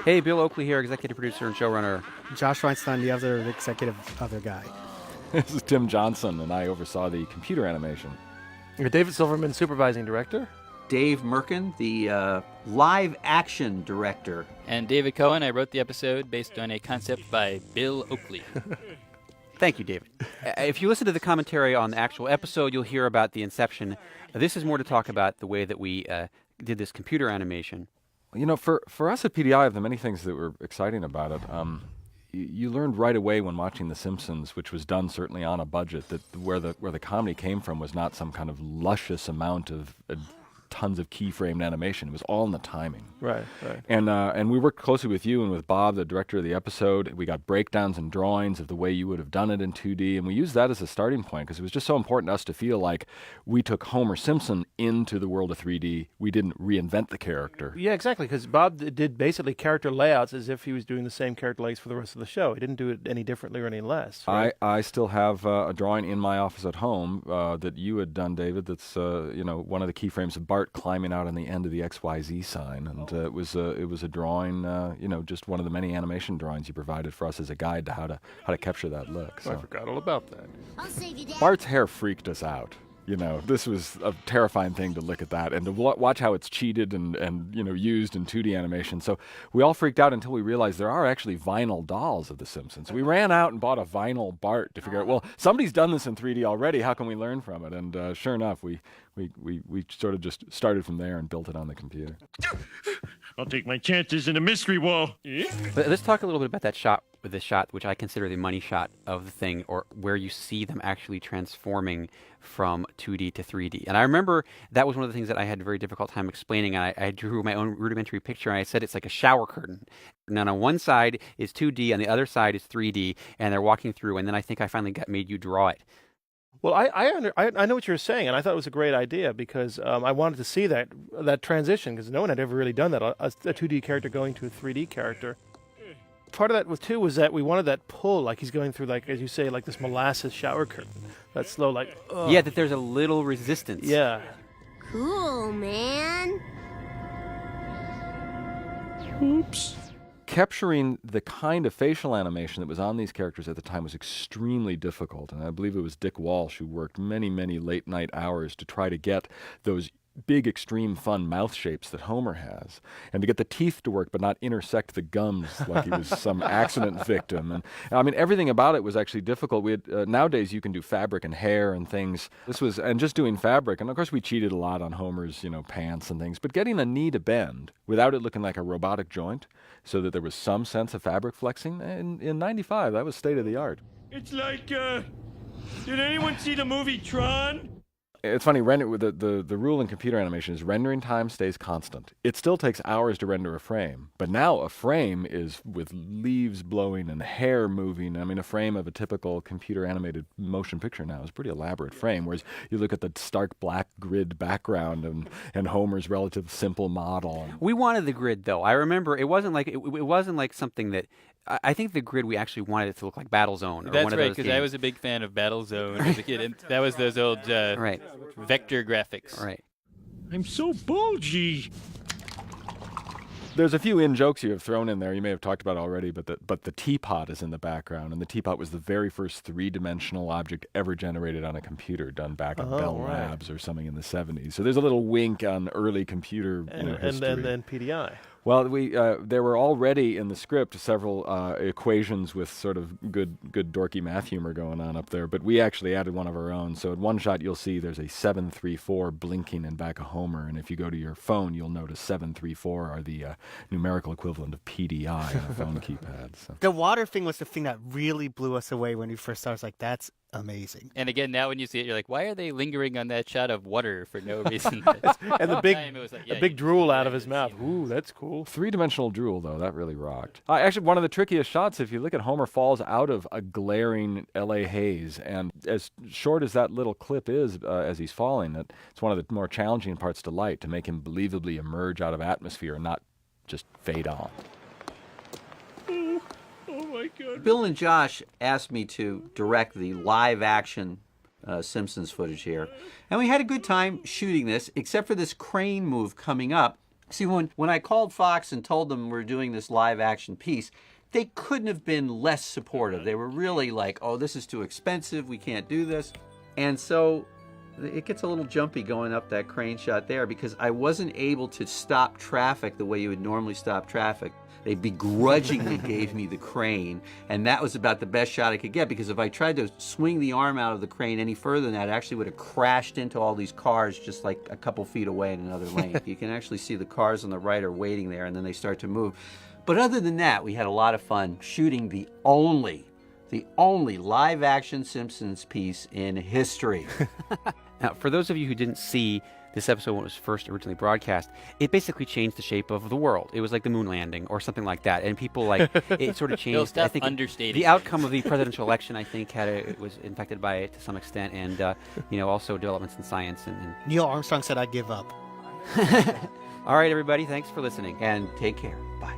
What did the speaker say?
Hey, Bill Oakley here, executive producer and showrunner. Josh Weinstein, the other executive other guy. This is Tim Johnson, and I oversaw the computer animation. David Silverman, supervising director. Dave Merkin, the live action director. And David Cohen, I wrote the episode based on a concept by Bill Oakley. Thank you, David. If you listen to the commentary on the actual episode, you'll hear about the inception. This is more to talk about the way that we did this computer animation. You know, for us at PDI, of the many things that were exciting about it, you learned right away when watching The Simpsons, which was done certainly on a budget, that where the comedy came from was not some kind of luscious amount of tons of keyframed animation. It was all in the timing. Right, right. And we worked closely with you and with Bob, the director of the episode. We got breakdowns and drawings of the way you would have done it in 2D, and we used that as a starting point because it was just so important to us to feel like we took Homer Simpson into the world of 3D. We didn't reinvent the character. Yeah, exactly, because Bob did basically character layouts as if he was doing the same character layouts for the rest of the show. He didn't do it any differently or any less. Right? I still have a drawing in my office at home that you had done, David, that's one of the keyframes of Bart climbing out on the end of the XYZ sign, and it was a drawing, just one of the many animation drawings you provided for us as a guide to how to capture that look. So. I forgot all about that. I'll save you, Dad. Bart's hair freaked us out. You know, this was a terrifying thing to look at that and to watch how it's cheated and used in 2D animation. So we all freaked out until we realized there are actually vinyl dolls of The Simpsons. We ran out and bought a vinyl Bart to figure out, well, somebody's done this in 3D already. How can we learn from it? And sure enough, we sort of just started from there and built it on the computer. I'll take my chances in a mystery wall. But let's talk a little bit about that shot, with this shot, which I consider the money shot of the thing, or where you see them actually transforming from 2D to 3D. And I remember that was one of the things that I had a very difficult time explaining. And I drew my own rudimentary picture, and I said it's like a shower curtain. And on one side is 2D, on the other side is 3D, and they're walking through. And then I think I finally made you draw it. Well, I know what you're saying, and I thought it was a great idea because I wanted to see that transition because no one had ever really done that, a 2D character going to a 3D character. Part of that was that we wanted that pull, like he's going through, like as you say, like this molasses shower curtain. That slow, like ugh. Yeah, that there's a little resistance. Yeah. Cool, man. Oops. Capturing the kind of facial animation that was on these characters at the time was extremely difficult, and I believe it was Dick Walsh who worked many, many late-night hours to try to get those big, extreme, fun mouth shapes that Homer has, and to get the teeth to work but not intersect the gums like he was some accident victim. And I mean, everything about it was actually difficult. We had nowadays you can do fabric and hair and things. And just doing fabric, and of course we cheated a lot on Homer's pants and things, but getting a knee to bend without it looking like a robotic joint, so that there was some sense of fabric flexing. In '95, that was state of the art. It's like, did anyone see the movie Tron? It's funny, the rule in computer animation is rendering time stays constant. It still takes hours to render a frame, but now a frame is with leaves blowing and hair moving. I mean, a frame of a typical computer animated motion picture now is a pretty elaborate frame, whereas you look at the stark black grid background and Homer's relative simple model. We wanted the grid, though. I remember it wasn't like something that. I think the grid, we actually wanted it to look like Battlezone. That's one of right, those because games. I was a big fan of Battlezone as a kid, and that was those old Right. vector graphics. Right. I'm so bulgy. There's a few in-jokes you have thrown in there. You may have talked about it already, but the teapot is in the background, and the teapot was the very first three-dimensional object ever generated on a computer, done back at Bell Labs or something in the 70s. So there's a little wink on early computer history. And then PDI. Well, there were already in the script several equations with sort of good dorky math humor going on up there, but we actually added one of our own. So at one shot you'll see there's a 734 blinking in back of Homer, and if you go to your phone you'll notice 734 are the numerical equivalent of PDI on a phone keypad. So. The water thing was the thing that really blew us away when we first started. I was like, that's amazing. And again, now when you see it, you're like, why are they lingering on that shot of water for no reason? And the big drool out of his mouth. Ooh, that's cool. Three-dimensional drool, though, that really rocked. Actually, one of the trickiest shots, if you look at Homer falls out of a glaring L.A. haze, and as short as that little clip is as he's falling, it's one of the more challenging parts to light, to make him believably emerge out of atmosphere and not just fade on. Oh my God. Bill and Josh asked me to direct the live action Simpsons footage here. And we had a good time shooting this, except for this crane move coming up. See, when I called Fox and told them we're doing this live action piece, they couldn't have been less supportive. They were really like, oh, this is too expensive. We can't do this. And so it gets a little jumpy going up that crane shot there because I wasn't able to stop traffic the way you would normally stop traffic. They begrudgingly gave me the crane, and that was about the best shot I could get because if I tried to swing the arm out of the crane any further than that, it actually would have crashed into all these cars just like a couple feet away in another lane. You can actually see the cars on the right are waiting there, and then they start to move. But other than that, we had a lot of fun shooting the only live-action Simpsons piece in history. Now, for those of you who didn't see this episode when it was first originally broadcast, it basically changed the shape of the world. It was like the moon landing or something like that. And people it sort of changed. Stop I think understating the outcome of the presidential election, I think, it was infected by it to some extent. And, also developments in science. And Neil Armstrong said, "I give up." All right, everybody. Thanks for listening. And take care. Bye.